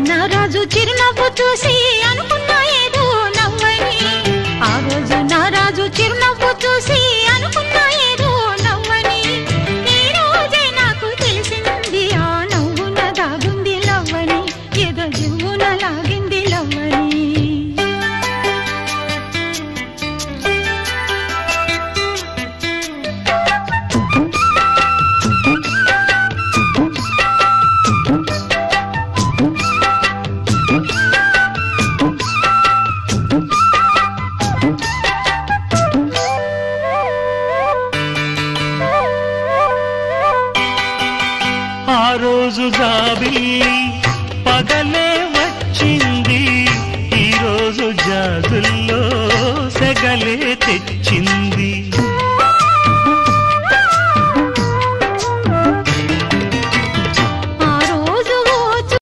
నా రాజు చిరునవ్వు చూసి అనుకున్నా ఏదో నవ్వని ఆ రోజు నా రాజు చిరునవ్వు చూసి అనుకున్నా ఏదో నవ్వని ఈ రోజే నాకు తెలిసింది ఆ నవ్వున దాగుంది లవ్వని ఏదో జీవున లాగింది లవ్వని ఆ రోజు జాబిల్లి పగలే